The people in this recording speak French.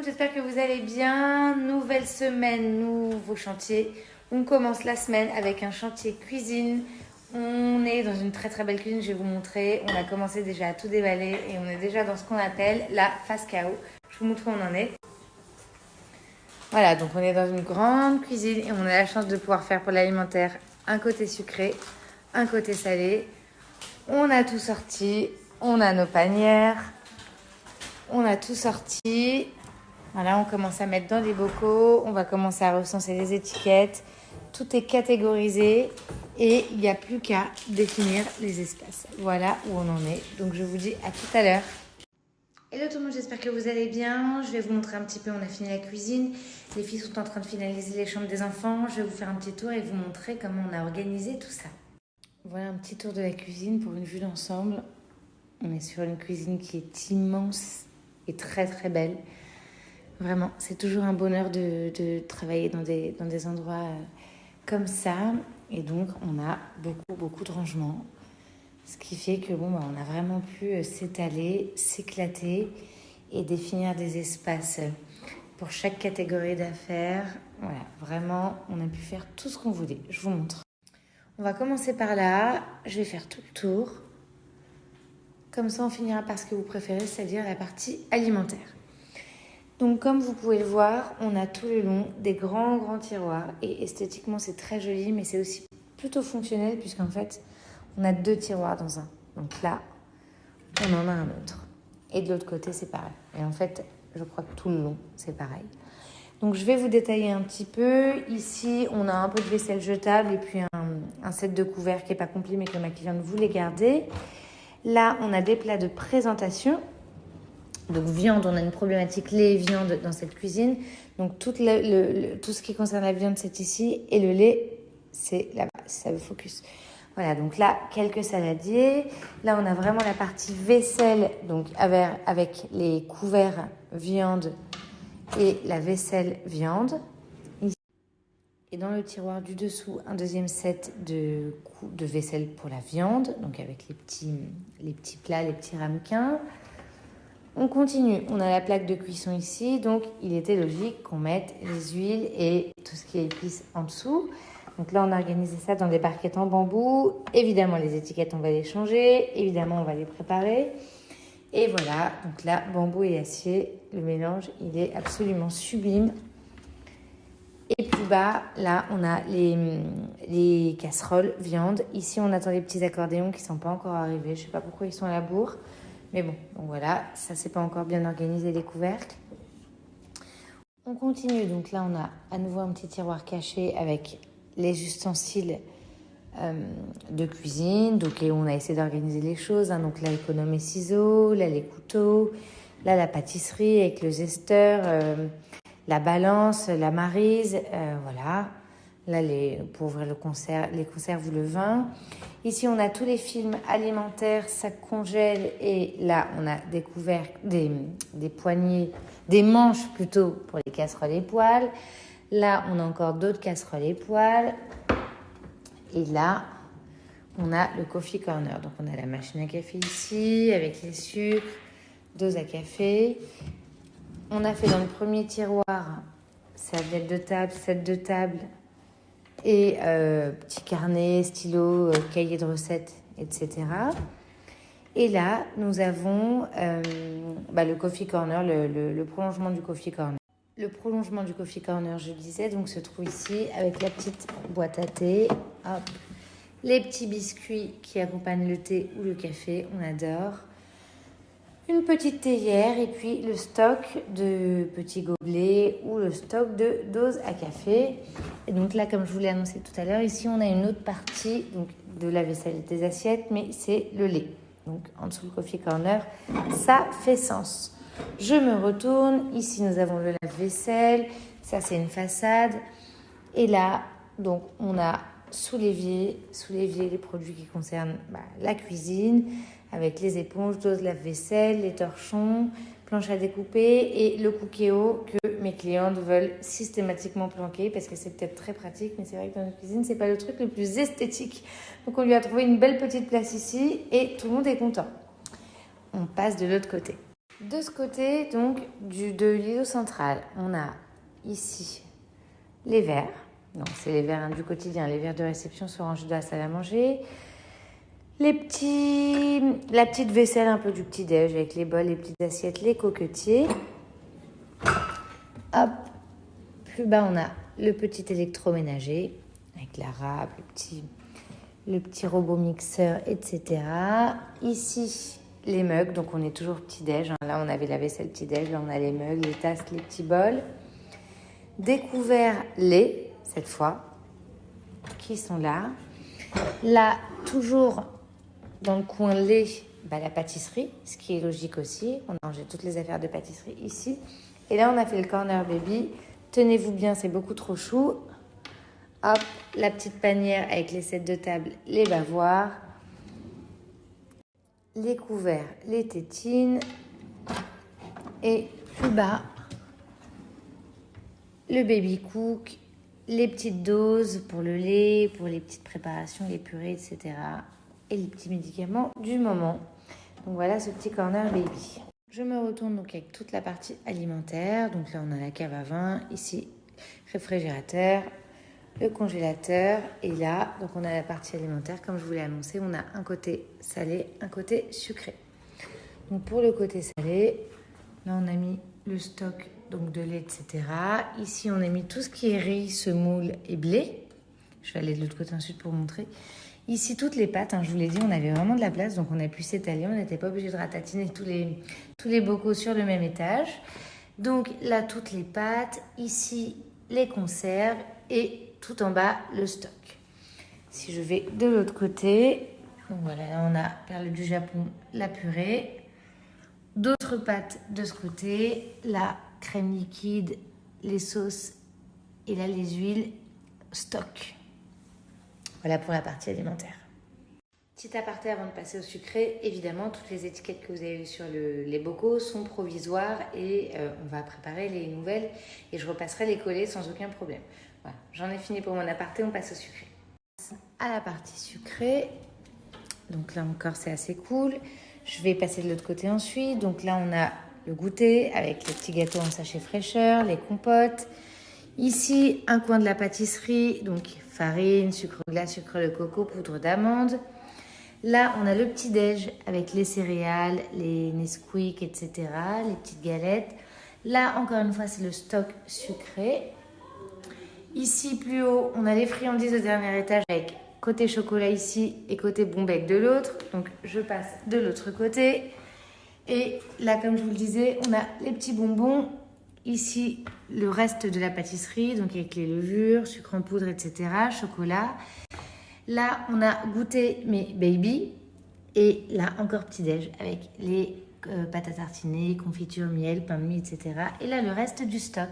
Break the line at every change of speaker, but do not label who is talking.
monde, j'espère que vous allez bien. Nouvelle semaine, nouveau chantier. On commence la semaine avec un chantier cuisine. On est dans une très très belle cuisine, je vais vous montrer. On a commencé déjà à tout déballer et on est déjà dans ce qu'on appelle la phase chaos. Je vous montre où on en est. Voilà, donc on est dans une grande cuisine et on a la chance de pouvoir faire pour l'alimentaire un côté sucré, un côté salé. On a tout sorti, on a nos panières, on a tout sorti. Voilà, on commence à mettre dans les bocaux, on va commencer à recenser les étiquettes. Tout est catégorisé et il n'y a plus qu'à définir les espaces. Voilà où on en est. Donc je vous dis à tout à l'heure. Hello tout le monde, j'espère que vous allez bien. Je vais vous montrer un petit peu, on a fini la cuisine. Les filles sont en train de finaliser les chambres des enfants. Je vais vous faire un petit tour et vous montrer comment on a organisé tout ça. Voilà un petit tour de la cuisine pour une vue d'ensemble. On est sur une cuisine qui est immense et très très belle. Vraiment, c'est toujours un bonheur de travailler dans des endroits comme ça. Et donc, on a beaucoup de rangements. Ce qui fait que on a vraiment pu s'étaler, s'éclater et définir des espaces pour chaque catégorie d'affaires. Voilà, vraiment, on a pu faire tout ce qu'on voulait. Je vous montre. On va commencer par là. Je vais faire tout le tour. Comme ça, on finira par ce que vous préférez, c'est-à-dire la partie alimentaire. Donc, comme vous pouvez le voir, on a tout le long des grands tiroirs. Et esthétiquement, c'est très joli, mais c'est aussi plutôt fonctionnel puisqu'en fait, on a 2 tiroirs dans un. Donc là, on en a un autre. Et de l'autre côté, c'est pareil. Et en fait, je crois que tout le long, c'est pareil. Donc, je vais vous détailler un petit peu. Ici, on a un peu de vaisselle jetable et puis un set de couverts qui n'est pas complet, mais que ma cliente voulait garder. Là, on a des plats de présentation. Donc, viande, on a une problématique lait et viande dans cette cuisine. Donc, tout ce qui concerne la viande, c'est ici. Et le lait, c'est là-bas, si ça veut focus. Voilà, donc là, quelques saladiers. Là, on a vraiment la partie vaisselle, donc avec les couverts viande et la vaisselle viande. Et dans le tiroir du dessous, un deuxième set de vaisselle pour la viande, donc avec les petits plats, les petits ramequins. On continue, on a la plaque de cuisson ici, donc il était logique qu'on mette les huiles et tout ce qui est épices en dessous. Donc là, on a organisé ça dans des barquettes en bambou. Évidemment, les étiquettes, on va les changer. Évidemment, on va les préparer. Et voilà, donc là, bambou et acier, le mélange, il est absolument sublime. Et plus bas, là, on a les casseroles viande. Ici, on attend les petits accordéons qui ne sont pas encore arrivés. Je ne sais pas pourquoi ils sont à la bourre. Mais bon, donc voilà, ça c'est pas encore bien organisé les couvercles. On continue, donc là on a à nouveau un petit tiroir caché avec les ustensiles de cuisine. Donc on a essayé d'organiser les choses, hein. Donc là économe et ciseaux, là les couteaux, là la pâtisserie avec le zesteur, la balance, la maryse, voilà. Là, pour ouvrir les conserves ou le vin. Ici, on a tous les films alimentaires, ça congèle. Et là, on a découvert des poignées, des manches plutôt pour les casseroles et poêles. Là, on a encore d'autres casseroles et poêles. Et là, on a le coffee corner. Donc, on a la machine à café ici, avec les sucres, doses à café. On a fait dans le premier tiroir, serviette de table, set de table, et petits carnets, stylos, cahiers de recettes, etc. Et là, nous avons le coffee corner, le prolongement du coffee corner. Le prolongement du coffee corner, je disais, donc se trouve ici avec la petite boîte à thé. Hop. Les petits biscuits qui accompagnent le thé ou le café, on adore. Une petite théière et puis le stock de petits gobelets ou le stock de doses à café. Et donc là, comme je vous l'ai annoncé tout à l'heure, ici on a une autre partie donc, de la vaisselle et des assiettes, mais c'est le lait. Donc en dessous le coffee corner, ça fait sens. Je me retourne, ici nous avons le lave-vaisselle, ça c'est une façade. Et là, donc on a sous l'évier les produits qui concernent la cuisine, avec les éponges, doses lave-vaisselle, les torchons, planches à découper et le cookéo que mes clientes veulent systématiquement planquer parce que c'est peut-être très pratique, mais c'est vrai que dans notre cuisine, c'est pas le truc le plus esthétique. Donc on lui a trouvé une belle petite place ici et tout le monde est content. On passe de l'autre côté. De ce côté, donc, de l'îlot central, on a ici les verres. Donc, c'est les verres du quotidien. Les verres de réception sont rangés dans la salle à manger. La petite vaisselle un peu du petit-déj avec les bols, les petites assiettes, les coquetiers. Hop, plus bas, on a le petit électroménager avec la râpe, le petit robot mixeur, etc. Ici, les mugs, donc on est toujours petit-déj. Là, on avait la vaisselle petit-déj, là, on a les mugs, les tasses, les petits bols. Découvert lait, cette fois, qui sont là. Là, toujours dans le coin lait, la pâtisserie, ce qui est logique aussi. On a rangé toutes les affaires de pâtisserie ici. Et là, on a fait le corner baby. Tenez-vous bien, c'est beaucoup trop chou. Hop, la petite panière avec les sets de table, les bavoirs, les couverts, les tétines. Et plus bas, le baby cook, les petites doses pour le lait, pour les petites préparations, les purées, etc. Et les petits médicaments du moment. Donc voilà ce petit corner baby. Je me retourne donc avec toute la partie alimentaire. Donc là, on a la cave à vin, ici, réfrigérateur, le congélateur. Et là, donc on a la partie alimentaire. Comme je vous l'ai annoncé, on a un côté salé, un côté sucré. Donc pour le côté salé, là, on a mis le stock donc de lait, etc. Ici, on a mis tout ce qui est riz, semoule et blé. Je vais aller de l'autre côté ensuite pour vous montrer. Ici, toutes les pâtes, je vous l'ai dit, on avait vraiment de la place, donc on a pu s'étaler. On n'était pas obligé de ratatiner tous les bocaux sur le même étage. Donc là, toutes les pâtes. Ici, les conserves et tout en bas, le stock. Si je vais de l'autre côté, donc voilà, là, on a perle du Japon, la purée. D'autres pâtes de ce côté, la crème liquide, les sauces et là, les huiles, stock. Voilà pour la partie alimentaire. Petit aparté avant de passer au sucré, évidemment, toutes les étiquettes que vous avez vues sur les bocaux sont provisoires et on va préparer les nouvelles et je repasserai les coller sans aucun problème. Voilà, j'en ai fini pour mon aparté, on passe au sucré. À la partie sucrée, donc là encore c'est assez cool. Je vais passer de l'autre côté ensuite. Donc là on a le goûter avec les petits gâteaux en sachet fraîcheur, les compotes. Ici, un coin de la pâtisserie, donc farine, sucre glace, sucre de coco, poudre d'amande. Là, on a le petit-déj avec les céréales, les Nesquik, etc., les petites galettes. Là, encore une fois, c'est le stock sucré. Ici, plus haut, on a les friandises au dernier étage avec côté chocolat ici et côté bonbec de l'autre. Donc, je passe de l'autre côté. Et là, comme je vous le disais, on a les petits bonbons. Ici, le reste de la pâtisserie, donc avec les levures, sucre en poudre, etc., chocolat. Là, on a goûté mes baby. Et là, encore petit-déj avec les pâtes à tartiner, confiture, miel, pain de mie, etc. Et là, le reste du stock.